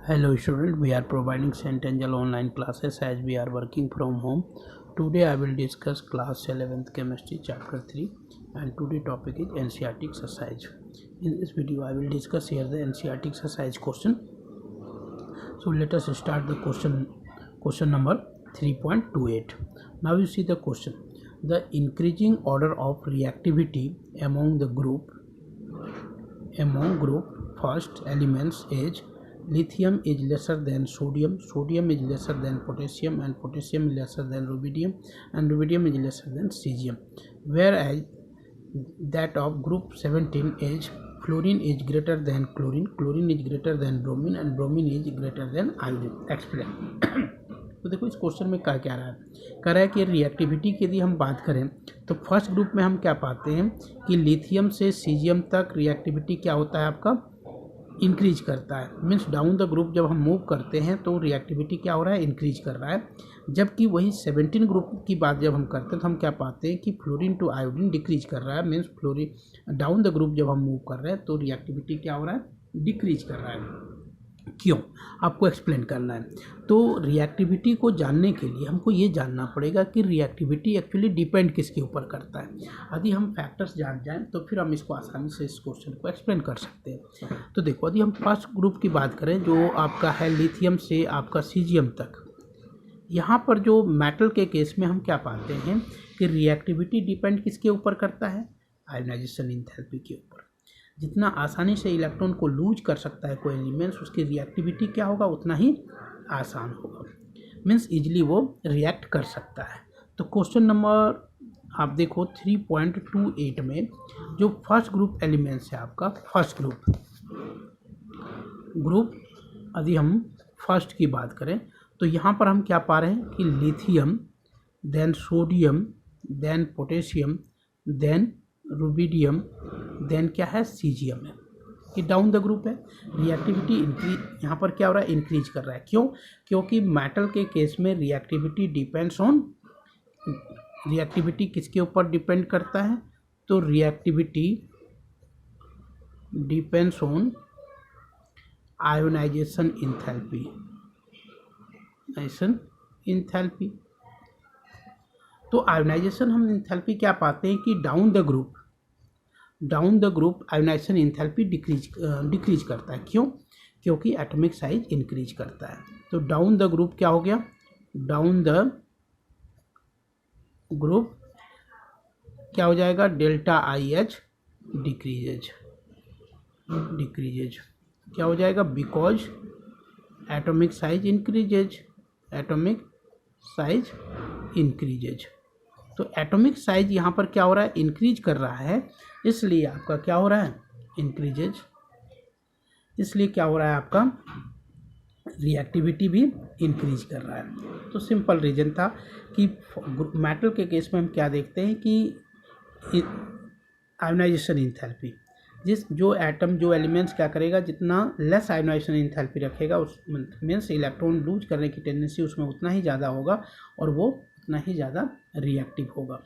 Hello student, we are providing St. Angel online classes as we are working from home. Today I will discuss class 11th chemistry chapter 3 and today topic is NCERT exercise. In this video I will discuss here the NCERT exercise question. So let us start the question number 3.28. Now you see the question. The increasing order of reactivity among group first elements is lithium is lesser than sodium, sodium is lesser than potassium, and potassium is lesser than rubidium, and rubidium is lesser than cesium. Whereas that of group 17 is fluorine is greater than chlorine, chlorine is greater than bromine, and bromine is greater than iodine. Explain. तो देखो इस question में क्या कह रहा है कि reactivity की यदि हम बात करें तो फर्स्ट ग्रुप में हम क्या पाते हैं कि लिथियम से सीजियम तक रिएक्टिविटी क्या होता है आपका इंक्रीज करता है. मीन्स डाउन द ग्रुप जब हम मूव करते हैं तो रिएक्टिविटी क्या हो रहा है, इंक्रीज कर रहा है. जबकि वही 17 ग्रुप की बात जब हम करते हैं तो हम क्या पाते हैं कि फ्लोरीन टू आयोडीन डिक्रीज कर रहा है. Means fluorine down the group जब हम मूव कर रहे हैं तो रिएक्टिविटी क्या हो रहा है, डिक्रीज कर रहा है. क्यों, आपको एक्सप्लेन करना है. तो रिएक्टिविटी को जानने के लिए हमको ये जानना पड़ेगा कि रिएक्टिविटी एक्चुअली डिपेंड किसके ऊपर करता है. यदि हम फैक्टर्स जान जाएं तो फिर हम इसको आसानी से इस क्वेश्चन को एक्सप्लेन कर सकते हैं. तो देखो यदि हम फर्स्ट ग्रुप की बात करें जो आपका है लिथियम से आपका सीजियम तक, यहाँ पर जो मेटल के केस में हम क्या पाते हैं कि रिएक्टिविटी डिपेंड किसके ऊपर करता है, आयोनाइजेशन एंथैल्पी के ऊपर. जितना आसानी से इलेक्ट्रॉन को लूज कर सकता है कोई एलिमेंट्स, उसकी रिएक्टिविटी क्या होगा, उतना ही आसान होगा. मीन्स इजीली वो रिएक्ट कर सकता है. तो क्वेश्चन नंबर आप देखो 3.28 में जो फर्स्ट ग्रुप एलिमेंट्स है आपका, फर्स्ट ग्रुप यदि हम फर्स्ट की बात करें तो यहाँ पर हम क्या पा रहे हैं कि lithium, then sodium, then potassium, then rubidium, then क्या है, सीजियम है. कि डाउन द ग्रुप है. रिएक्टिविटी इंक्रीज यहाँ पर क्या हो रहा है, इंक्रीज कर रहा है. क्यों, क्योंकि मेटल के केस में रिएक्टिविटी डिपेंड्स ऑन, रिएक्टिविटी किसके ऊपर डिपेंड करता है, तो reactivity depends on ionisation enthalpy. तो आयोनाइजेशन हम एंथैल्पी क्या पाते हैं कि down the group ionisation enthalpy decrease करता है. क्यों, क्योंकि एटॉमिक साइज इंक्रीज करता है. तो डाउन द ग्रुप क्या हो गया, डाउन द ग्रुप क्या हो जाएगा, डेल्टा आई एच डिक्रीजेज क्या हो जाएगा, बिकॉज एटॉमिक साइज इंक्रीजेज. तो एटॉमिक साइज यहाँ पर क्या हो रहा है, इंक्रीज कर रहा है, इसलिए आपका क्या हो रहा है, इंक्रीजेज. इसलिए क्या हो रहा है, आपका रिएक्टिविटी भी इंक्रीज कर रहा है. तो सिंपल रीजन था कि मेटल के केस में हम क्या देखते हैं कि आयोनाइजेशन एंथैल्पी, जो एलिमेंट्स क्या करेगा, जितना लेस आयोनाइजेशन एंथैल्पी रखेगा उस मीन्स इलेक्ट्रॉन लूज करने की टेंडेंसी उसमें उतना ही ज़्यादा होगा और वो उतना ही ज़्यादा रिएक्टिव होगा.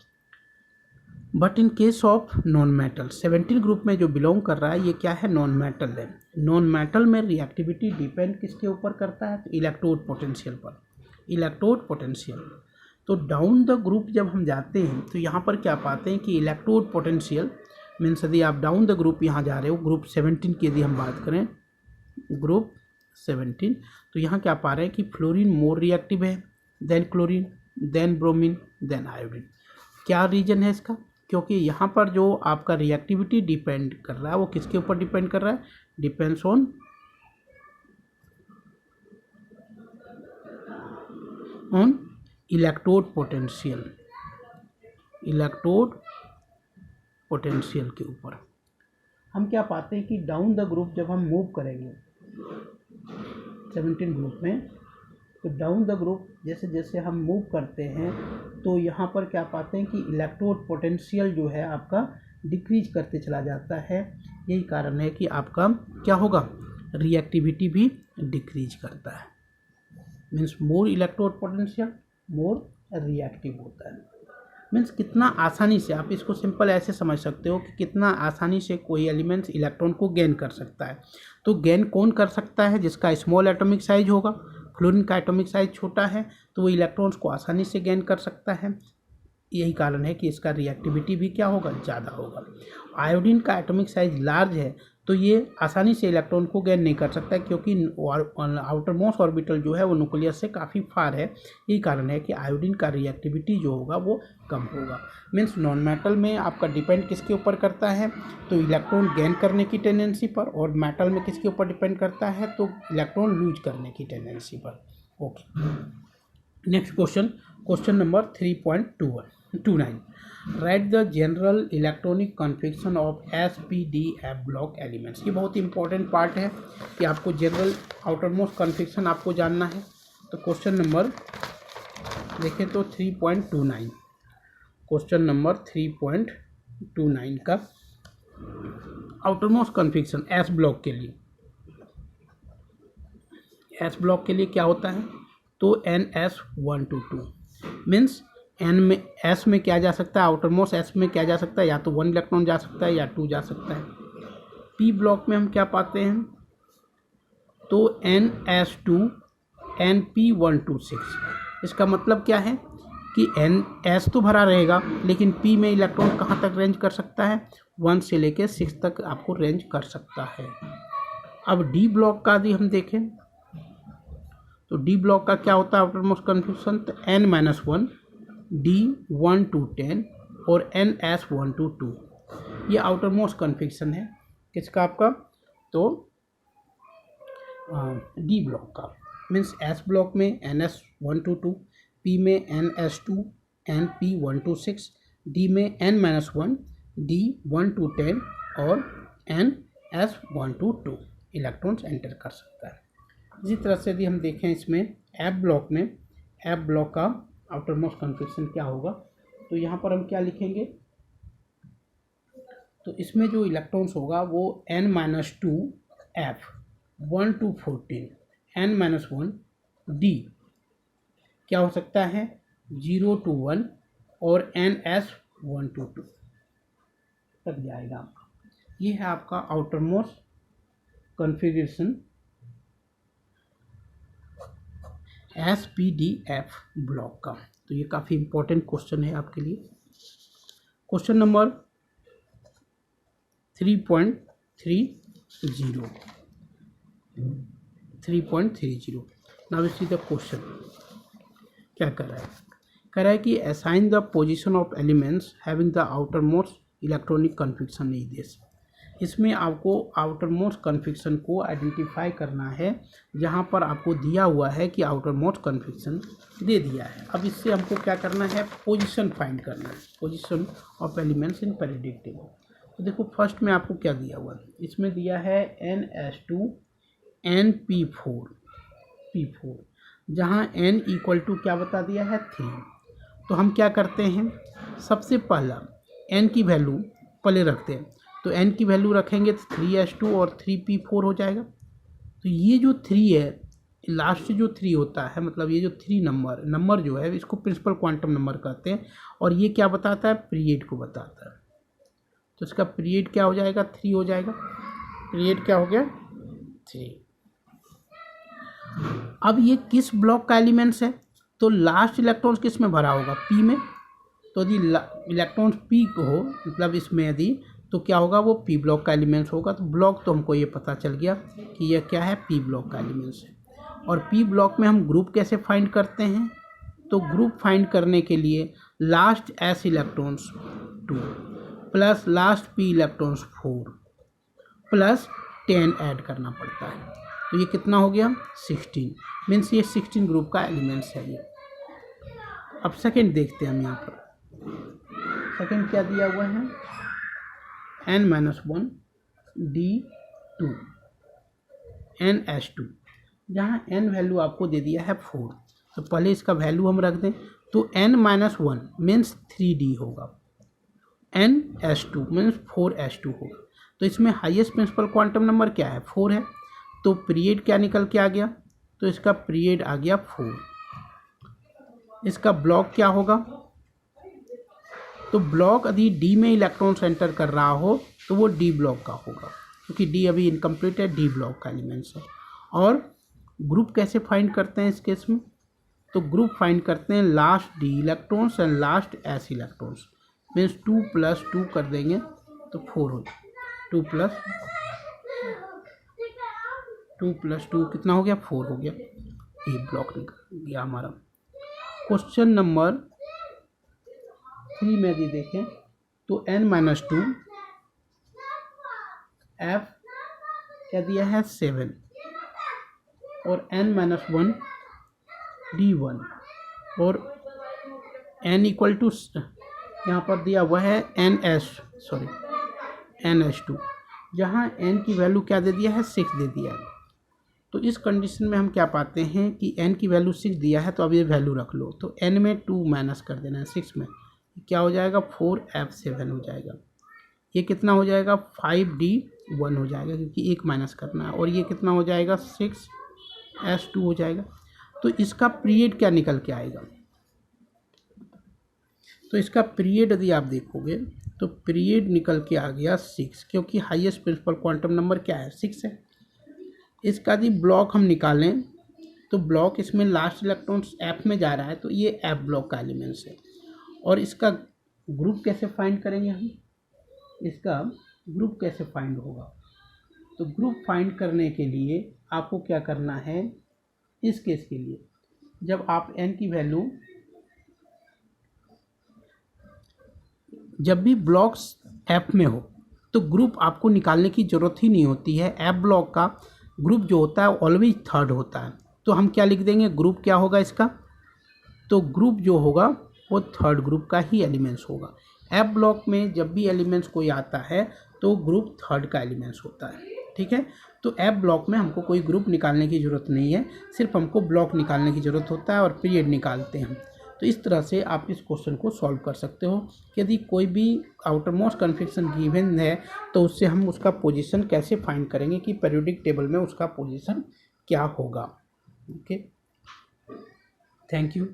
But in case of non metal 17 group में जो बिलोंग कर रहा है ये क्या है, नॉन मेटल है. नॉन मेटल में रिएक्टिविटी डिपेंड किसके ऊपर करता है, तो इलेक्ट्रोड पोटेंशियल. तो डाउन द ग्रुप जब हम जाते हैं तो यहाँ पर क्या पाते हैं कि इलेक्ट्रोड पोटेंशियल मीन्स यदि आप डाउन द ग्रुप यहाँ जा रहे हो, ग्रुप 17 की यदि हम बात करें, ग्रुप 17, तो यहाँ क्या पा रहे हैं कि फ्लोरीन मोर रिएक्टिव है then chlorine, then bromine, then iodine. क्या रीजन है इसका, क्योंकि यहाँ पर जो आपका रिएक्टिविटी डिपेंड कर रहा है वो किसके ऊपर डिपेंड कर रहा है, डिपेंड्स ऑन इलेक्ट्रोड पोटेंशियल के ऊपर. हम क्या पाते हैं कि डाउन द ग्रुप जब हम मूव करेंगे 17 ग्रुप में, तो डाउन द ग्रुप जैसे जैसे हम मूव करते हैं तो यहाँ पर क्या पाते हैं कि इलेक्ट्रोड पोटेंशियल जो है आपका डिक्रीज करते चला जाता है. यही कारण है कि आपका क्या होगा, रिएक्टिविटी भी डिक्रीज करता है. Means more electrode potential more reactive होता है. मीन्स कितना आसानी से, आप इसको सिंपल ऐसे समझ सकते हो कि कितना आसानी से कोई एलिमेंट्स इलेक्ट्रॉन को गेन कर सकता है। तो गेन कौन कर सकता है? जिसका स्मॉल एटॉमिक साइज होगा। फ्लोरीन का एटॉमिक साइज छोटा है तो वो इलेक्ट्रॉन्स को आसानी से गेन कर सकता है। यही कारण है कि इसका रिएक्टिविटी भी क्या होगा? ज़्यादा होगा। आयोडीन का एटॉमिक साइज लार्ज है तो ये आसानी से इलेक्ट्रॉन को गेन नहीं कर सकता, क्योंकि आउटर मोस्ट ऑर्बिटल जो है वो न्यूक्लियस से काफ़ी फार है। यही कारण है कि आयोडीन का रिएक्टिविटी जो होगा वो कम होगा। मीन्स नॉन मेटल में आपका डिपेंड किसके ऊपर करता है? तो इलेक्ट्रॉन गेन करने की टेंडेंसी पर। और मेटल में किसके ऊपर डिपेंड करता है? तो इलेक्ट्रॉन लूज करने की टेंडेंसी पर। Okay, next question number 3.29। Right the general electronic configuration of SPDF block elements. ये बहुत इंपॉर्टेंट पार्ट है कि आपको जनरल आउटर मोस्ट कन्फिग्रेशन आपको जानना है। तो क्वेश्चन नंबर देखें तो 3.29, क्वेश्चन नंबर 3.29 का outer most configuration S block के लिए। S ब्लॉक के लिए क्या होता है? तो NS122 मीन्स एन में एस में क्या जा सकता है? आउटर मोस्ट एस में क्या जा सकता है? या तो 1 इलेक्ट्रॉन जा सकता है या 2 जा सकता है। पी ब्लॉक में हम क्या पाते हैं? तो NS2 NP126। इसका मतलब क्या है कि NS तो भरा रहेगा लेकिन P में इलेक्ट्रॉन कहाँ तक रेंज कर सकता है? 1 से लेकर 6 तक आपको रेंज कर सकता है। अब डी ब्लॉक का यदि हम देखें तो डी ब्लॉक का क्या होता है आउटर मोस्ट कन्फिग्रेशन? तो N-1 D1 to 10 और NS1 to 2। ये आउटर मोस्ट कन्फिग्रेशन है किसका? आपका तो डी ब्लॉक का। मीन्स एस ब्लॉक में NS1 to 2, पी में NS2 NP1 to 6, डी में N-1 D1 to 10 और NS1 to 2 इलेक्ट्रॉन्स एंटर कर सकता है। इसी तरह से यदि हम देखें इसमें एफ ब्लॉक में, एफ ब्लॉक का आउटर मोस्ट कन्फिग्रेशन क्या होगा? तो यहाँ पर हम क्या लिखेंगे? तो इसमें जो इलेक्ट्रॉन्स होगा वो N-2 F 1 to 14, N-1 D क्या हो सकता है? 0 to 1 और NS1 to 2 तक जाएगा आपका। ये है आपका outer most configuration SPDF block का। तो ये काफ़ी इंपॉर्टेंट क्वेश्चन है आपके लिए। Question number 3.30 now see the question. क्या कर रहा है? कह रहा है कि assign the position of elements having the outer most electronic configuration is this. इसमें आपको आउटर मोस्ट कन्फिग्रेशन को आइडेंटिफाई करना है जहां पर आपको दिया हुआ है कि आउटर मोस्ट कन्फिग्रेशन दे दिया है। अब इससे हमको क्या करना है? पोजीशन फाइंड करना है, position of elements in periodic table. तो देखो फर्स्ट में आपको क्या दिया हुआ है? इसमें दिया है NS2 NP4 जहां n इक्वल टू क्या बता दिया है? 3। तो हम क्या करते हैं? सबसे पहला n की वैल्यू पहले रखते हैं। तो n की वैल्यू रखेंगे तो 3s2 और 3p4 हो जाएगा। तो ये जो 3 है, लास्ट जो 3 होता है, मतलब ये जो 3 नंबर जो है इसको प्रिंसिपल क्वांटम नंबर कहते हैं। और ये क्या बताता है? पीरियड को बताता है। तो इसका पीरियड क्या हो जाएगा? 3 हो जाएगा। पीरियड क्या हो गया? 3। अब ये किस ब्लॉक का एलिमेंट्स है? तो लास्ट इलेक्ट्रॉन्स किस में भरा होगा? पी में। तो यदि इलेक्ट्रॉन्स पी को हो, मतलब इसमें यदि, तो क्या होगा? वो पी ब्लॉक का एलिमेंट्स होगा। तो ब्लॉक तो हमको ये पता चल गया कि यह क्या है? पी ब्लॉक का एलिमेंट्स है। और पी ब्लॉक में हम ग्रुप कैसे फाइंड करते हैं? तो ग्रुप फाइंड करने के लिए last S electrons 2 plus last P electrons 4 plus 10 add करना पड़ता है। तो ये कितना हो गया? 16। मीन्स ये 16 ग्रुप का एलिमेंट्स है ये। अब सेकेंड देखते हैं हम यहाँ पर। सेकेंड क्या दिया हुआ है? N-1 D2 NS2 जहाँ n वैल्यू आपको दे दिया है 4। तो पहले इसका वैल्यू हम रख दें। तो N-1 मीन्स 3D होगा, NS2 मीन्स 4s2 होगा। तो इसमें हाईएस्ट प्रिंसिपल क्वांटम नंबर क्या है? 4 है। तो पीरियड क्या निकल के आ गया? तो इसका पीरियड आ गया 4। इसका ब्लॉक क्या होगा? तो ब्लॉक यदि डी में इलेक्ट्रॉन्स एंटर कर रहा हो तो वो डी ब्लॉक का होगा, क्योंकि डी अभी इनकम्प्लीट है, डी ब्लॉक का एलिमेंट्स है। और ग्रुप कैसे फाइंड करते हैं इस केस में, तो ग्रुप फाइंड करते हैं last D electrons and last S electrons, means 2 + 2 कर देंगे तो 4 हो जाए। 2 + 2 कितना हो गया, 4 हो गया। ये ब्लॉक निकल गया हमारा। क्वेश्चन नंबर 3 में यदि देखें तो n-2 F क्या दिया है 7 और n-1 D1 और n = यहाँ पर दिया हुआ है NH2, जहाँ n की वैल्यू क्या दे दिया है 6 दे दिया है। तो इस कंडीशन में हम क्या पाते हैं कि n की वैल्यू 6 दिया है, तो अब ये वैल्यू रख लो, तो n में 2 माइनस कर देना है 6 में, क्या हो जाएगा 4F7 हो जाएगा। ये कितना हो जाएगा 5D1 हो जाएगा, क्योंकि 1 माइनस करना है, और ये कितना हो जाएगा 6S2 हो जाएगा। तो इसका पीरियड क्या निकल के आएगा, तो इसका पीरियड यदि आप देखोगे तो पीरियड निकल के आ गया 6, क्योंकि हाईएस्ट प्रिंसिपल क्वांटम नंबर क्या है 6 है। इसका यदि ब्लॉक हम निकालें तो ब्लॉक इसमें लास्ट इलेक्ट्रॉन्स F में जा रहा है, तो ये F ब्लॉक का एलिमेंट्स है। और इसका ग्रुप कैसे फाइंड करेंगे हम, इसका ग्रुप कैसे फाइंड होगा, तो ग्रुप फाइंड करने के लिए आपको क्या करना है, इस केस के लिए जब आप n की वैल्यू, जब भी ब्लॉक्स F में हो तो ग्रुप आपको निकालने की ज़रूरत ही नहीं होती है। F ब्लॉक का ग्रुप जो होता है ऑलवेज थर्ड होता है, तो हम क्या लिख देंगे, ग्रुप क्या होगा इसका, तो ग्रुप जो होगा वो थर्ड ग्रुप का ही एलिमेंट्स होगा। F ब्लॉक में जब भी एलिमेंट्स कोई आता है तो ग्रुप थर्ड का एलिमेंट्स होता है, ठीक है। तो F ब्लॉक में हमको कोई ग्रुप निकालने की ज़रूरत नहीं है, सिर्फ हमको ब्लॉक निकालने की ज़रूरत होता है और पीरियड निकालते हैं। तो इस तरह से आप इस क्वेश्चन को सॉल्व कर सकते हो कि यदि कोई भी आउटर मोस्ट कन्फिक्शन गिवन है तो उससे हम उसका पोजीशन कैसे फाइंड करेंगे कि पीरियोडिक टेबल में उसका पोजीशन क्या होगा। Okay, thank you.